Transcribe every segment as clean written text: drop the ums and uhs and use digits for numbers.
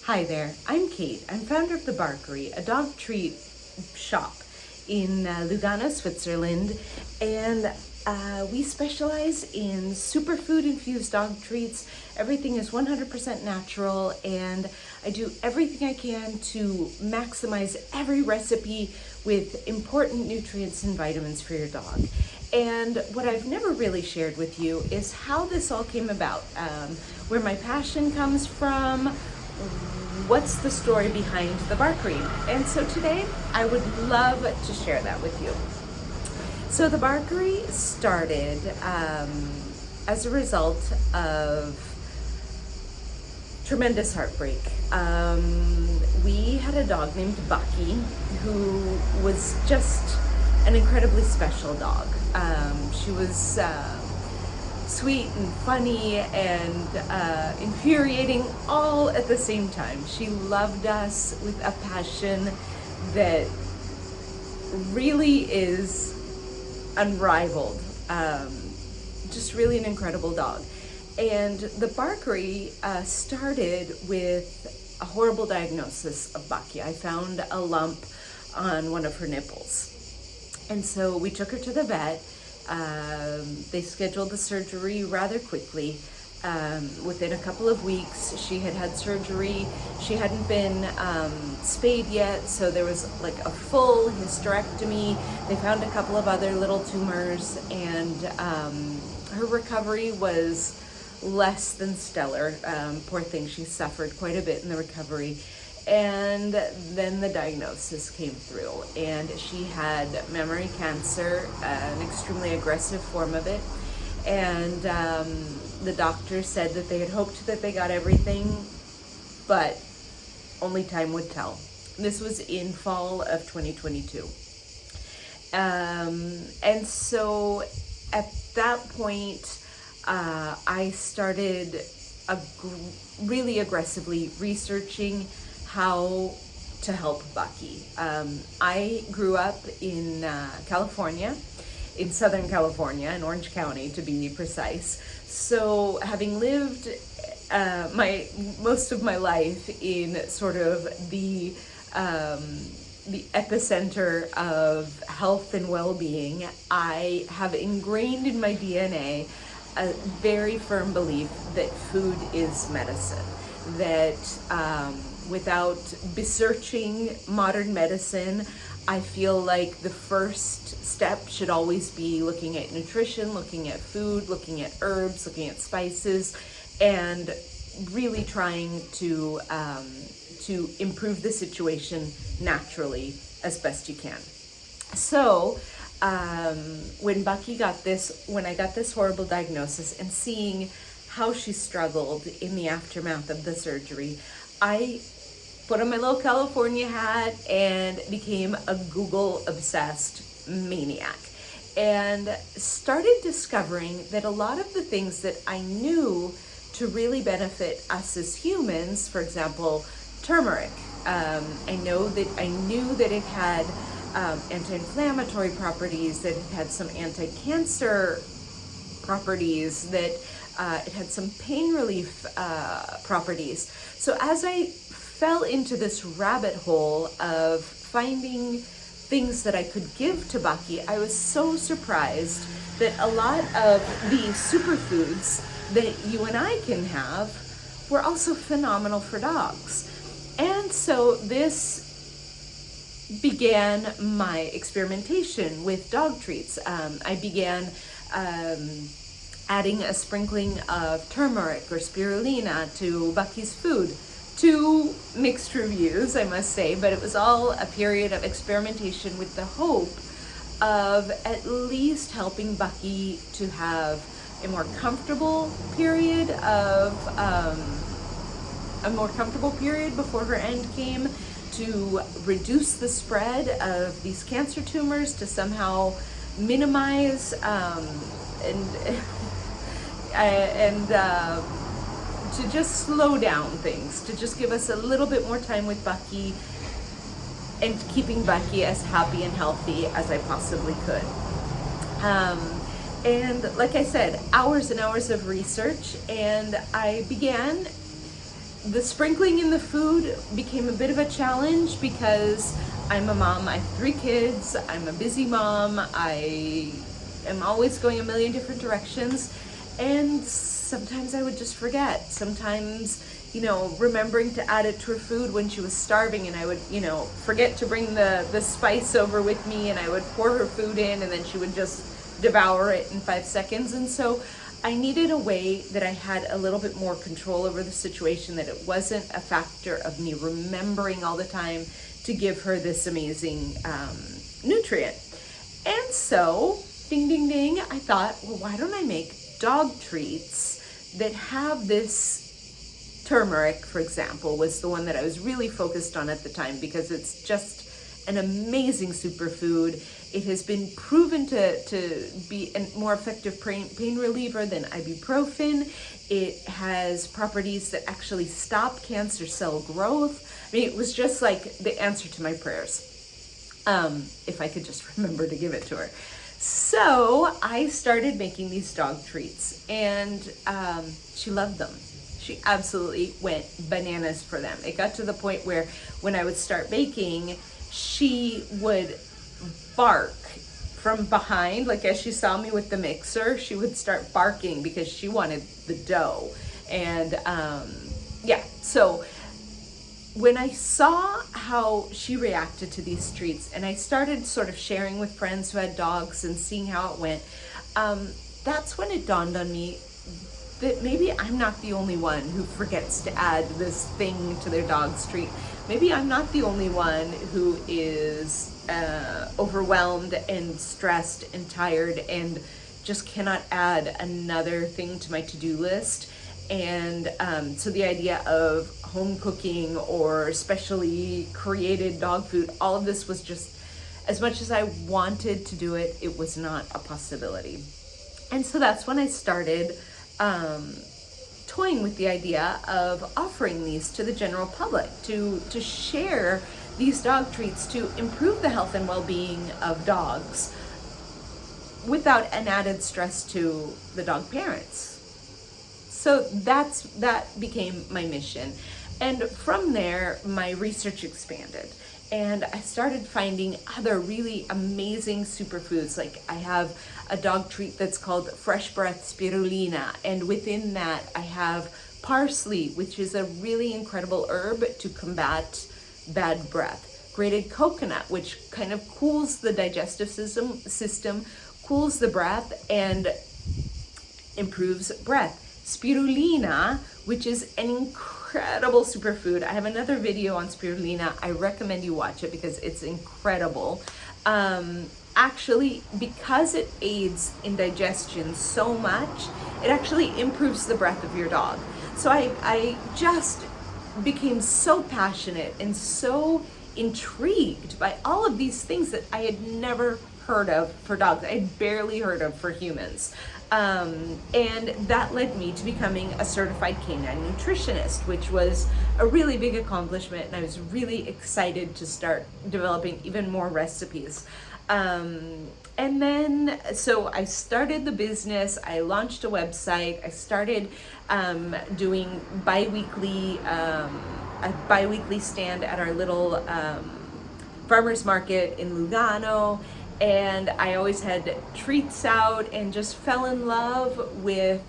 Hi there, I'm Kate. I'm founder of the Barkery, a dog treat shop in Lugano, Switzerland, and we specialize in superfood infused dog treats. Everything is 100% natural, and I do everything I can to maximize every recipe with important nutrients and vitamins for your dog. And what I've never really shared with you is how this all came about, where my passion comes from, what's the story behind the Barkery. And so today I would love to share that with you. So the Barkery started as a result of tremendous heartbreak. We had a dog named Bucky who was just an incredibly special dog. She was sweet and funny and infuriating all at the same time. She loved us with a passion that really is unrivaled. Just really an incredible dog. And the Barkery started with a horrible diagnosis of Bucky. I found a lump on one of her nipples. And so we took her to the vet. They scheduled the surgery rather quickly. Within a couple of weeks, she had had surgery. She hadn't been spayed yet, so there was like a full hysterectomy. They found a couple of other little tumors, and her recovery was less than stellar. Poor thing, she suffered quite a bit in the recovery. And then the diagnosis came through, and she had memory cancer, an extremely aggressive form of it. And the doctor said that they had hoped that they got everything, but only time would tell. This was in fall of 2022. And so at that point, I started really aggressively researching how to help Bucky. I grew up in California, in Southern California, in Orange County to be precise. So having lived most of my life in sort of the epicenter of health and well-being, I have ingrained in my DNA a very firm belief that food is medicine, that without besearching modern medicine, I feel like the first step should always be looking at nutrition, looking at food, looking at herbs, looking at spices, and really trying to improve the situation naturally as best you can. So when I got this horrible diagnosis and seeing how she struggled in the aftermath of the surgery, I put on my little California hat and became a Google-obsessed maniac, and started discovering that a lot of the things that I knew to really benefit us as humans, for example, turmeric, I knew that it had anti-inflammatory properties, that it had some anti-cancer properties, that it had some pain relief properties. So as I fell into this rabbit hole of finding things that I could give to Bucky, I was so surprised that a lot of the superfoods that you and I can have were also phenomenal for dogs. And so this began my experimentation with dog treats. I began adding a sprinkling of turmeric or spirulina to Bucky's food. 2 mixed reviews, I must say, but it was all a period of experimentation with the hope of at least helping Bucky to have a more comfortable period before her end came, to reduce the spread of these cancer tumors, to somehow minimize to just slow down things, to just give us a little bit more time with Bucky and keeping Bucky as happy and healthy as I possibly could. And like I said, hours and hours of research, and I began The sprinkling in the food became a bit of a challenge because I'm a mom. I have 3 kids. I'm a busy mom. I am always going a million different directions. And sometimes I would just forget. Sometimes, remembering to add it to her food when she was starving, and I would, forget to bring the spice over with me, and I would pour her food in, and then she would just devour it in 5 seconds. And so I needed a way that I had a little bit more control over the situation, that it wasn't a factor of me remembering all the time to give her this amazing nutrient. And so, ding, ding, ding, I thought, well, why don't I make dog treats that have this turmeric, for example, was the one that I was really focused on at the time, because it's just an amazing superfood. It has been proven to be a more effective pain reliever than ibuprofen. It has properties that actually stop cancer cell growth. I mean, it was just like the answer to my prayers, if I could just remember to give it to her. So I started making these dog treats, and she loved them. She absolutely went bananas for them. It got to the point where when I would start baking, she would bark from behind, like as she saw me with the mixer, she would start barking because she wanted the dough. And so when I saw how she reacted to these treats, and I started sort of sharing with friends who had dogs and seeing how it went, that's when it dawned on me that maybe I'm not the only one who forgets to add this thing to their dog's treat. Maybe I'm not the only one who is overwhelmed and stressed and tired and just cannot add another thing to my to-do list. And so the idea of home cooking or specially created dog food, all of this was just, as much as I wanted to do it, it was not a possibility. And so that's when I started toying with the idea of offering these to the general public, to share these dog treats to improve the health and well-being of dogs without an added stress to the dog parents. So that became my mission. And from there, my research expanded. And I started finding other really amazing superfoods. Like I have a dog treat that's called Fresh Breath Spirulina. And within that, I have parsley, which is a really incredible herb to combat bad breath. Grated coconut, which kind of cools the digestive system, cools the breath, and improves breath. Spirulina, which is an incredible superfood. I have another video on spirulina. I recommend you watch it because it's incredible. Actually, because it aids in digestion so much, it actually improves the breath of your dog. So I just became so passionate and so intrigued by all of these things that I had never heard of for dogs. I had barely heard of for humans. And that led me to becoming a certified canine nutritionist, which was a really big accomplishment, and I was really excited to start developing even more recipes. And then, so I started the business, I launched a website, I started doing a bi-weekly stand at our little farmer's market in Lugano. And I always had treats out and just fell in love with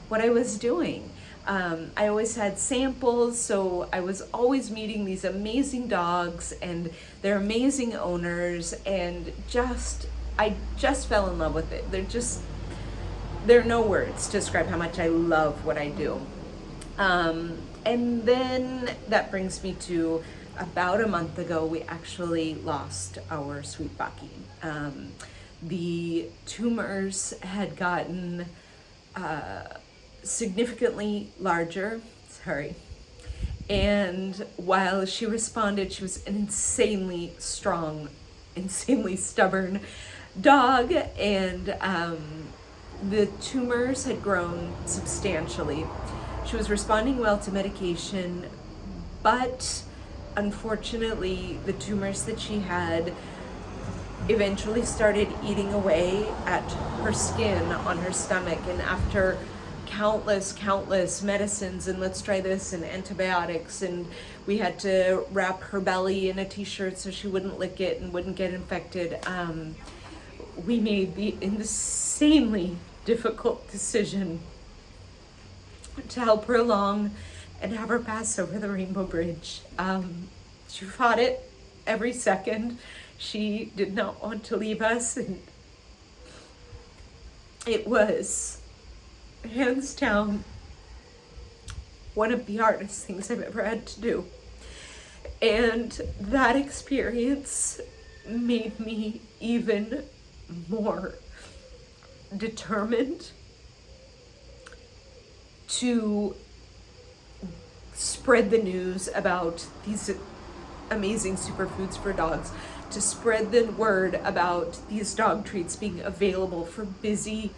what I was doing. I always had samples, so I was always meeting these amazing dogs and their amazing owners, and I just fell in love with it. There are no words to describe how much I love what I do. And then that brings me to about a month ago, we actually lost our sweet Bucky. The tumors had gotten significantly larger, and while she responded, she was an insanely strong, insanely stubborn dog, and the tumors had grown substantially. She was responding well to medication, but unfortunately, the tumors that she had eventually started eating away at her skin on her stomach, and after countless medicines, and let's try this, and antibiotics, and we had to wrap her belly in a t-shirt so she wouldn't lick it and wouldn't get infected. We made the insanely difficult decision to help her along and have her pass over the Rainbow Bridge. She fought it every second. She did not want to leave us, and it was hands down one of the hardest things I've ever had to do. And that experience made me even more determined to spread the news about these amazing superfoods for dogs, to spread the word about these dog treats being available for busy,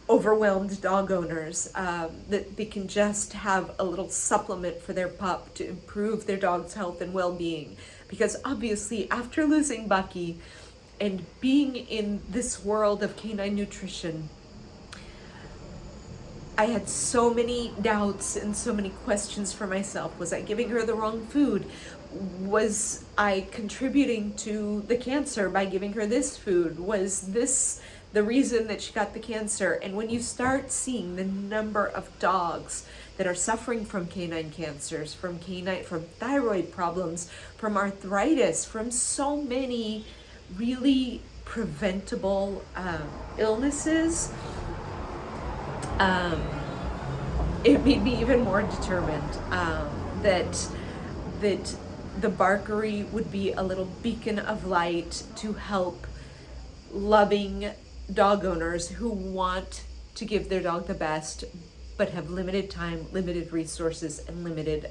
overwhelmed dog owners, that they can just have a little supplement for their pup to improve their dog's health and well-being. Because obviously, after losing Bucky and being in this world of canine nutrition, I had so many doubts and so many questions for myself. Was I giving her the wrong food? Was I contributing to the cancer by giving her this food? Was this the reason that she got the cancer? And when you start seeing the number of dogs that are suffering from canine cancers, from thyroid problems, from arthritis, from so many really preventable illnesses, it made me even more determined that the Barkery would be a little beacon of light to help loving dog owners who want to give their dog the best, but have limited time, limited resources, and limited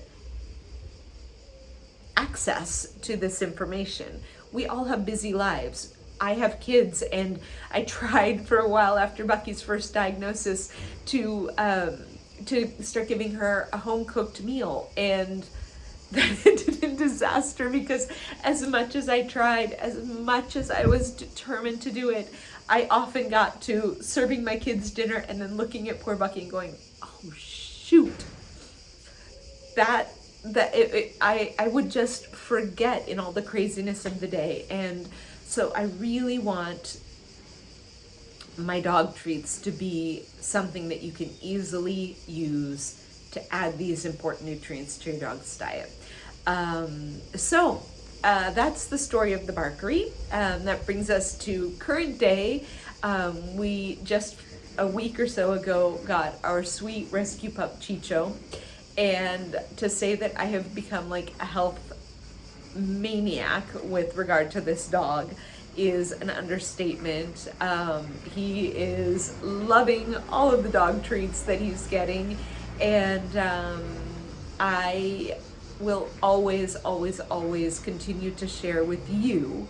access to this information. We all have busy lives. I have kids, and I tried for a while after Bucky's first diagnosis to start giving her a home-cooked meal, and that ended in disaster, because as much as I tried, as much as I was determined to do it, I often got to serving my kids dinner and then looking at poor Bucky and going, oh shoot, I would just forget in all the craziness of the day. And so I really want my dog treats to be something that you can easily use to add these important nutrients to your dog's diet. So that's the story of the Barkery. That brings us to current day. We just a week or so ago got our sweet rescue pup Chicho, and to say that I have become like a health maniac with regard to this dog is an understatement. He is loving all of the dog treats that he's getting, and I will always continue to share with you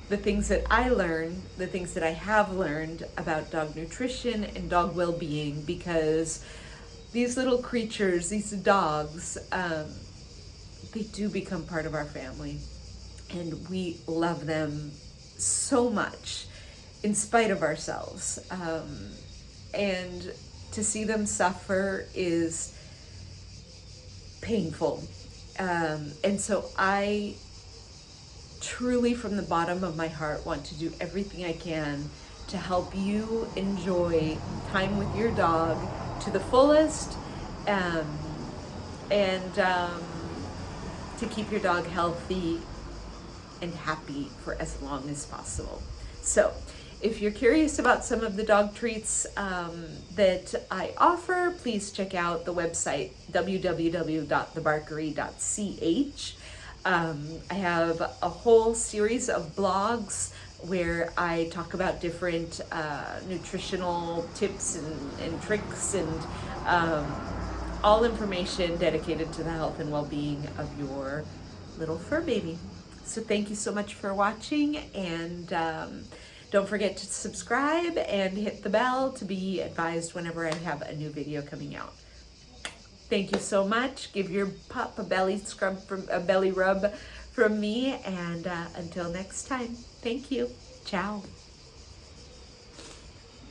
the things that I learn, the things that I have learned about dog nutrition and dog well-being, because these little creatures, these dogs, they do become part of our family, and we love them so much in spite of ourselves. And to see them suffer is painful. And so I truly, from the bottom of my heart, want to do everything I can to help you enjoy time with your dog to the fullest, and to keep your dog healthy and happy for as long as possible. So if you're curious about some of the dog treats that I offer, please check out the website www.thebarkery.ch. I have a whole series of blogs where I talk about different nutritional tips and tricks, and all information dedicated to the health and well-being of your little fur baby. So thank you so much for watching, and don't forget to subscribe and hit the bell to be advised whenever I have a new video coming out. Thank you so much. Give your pup a belly rub from me, and until next time, thank you. Ciao.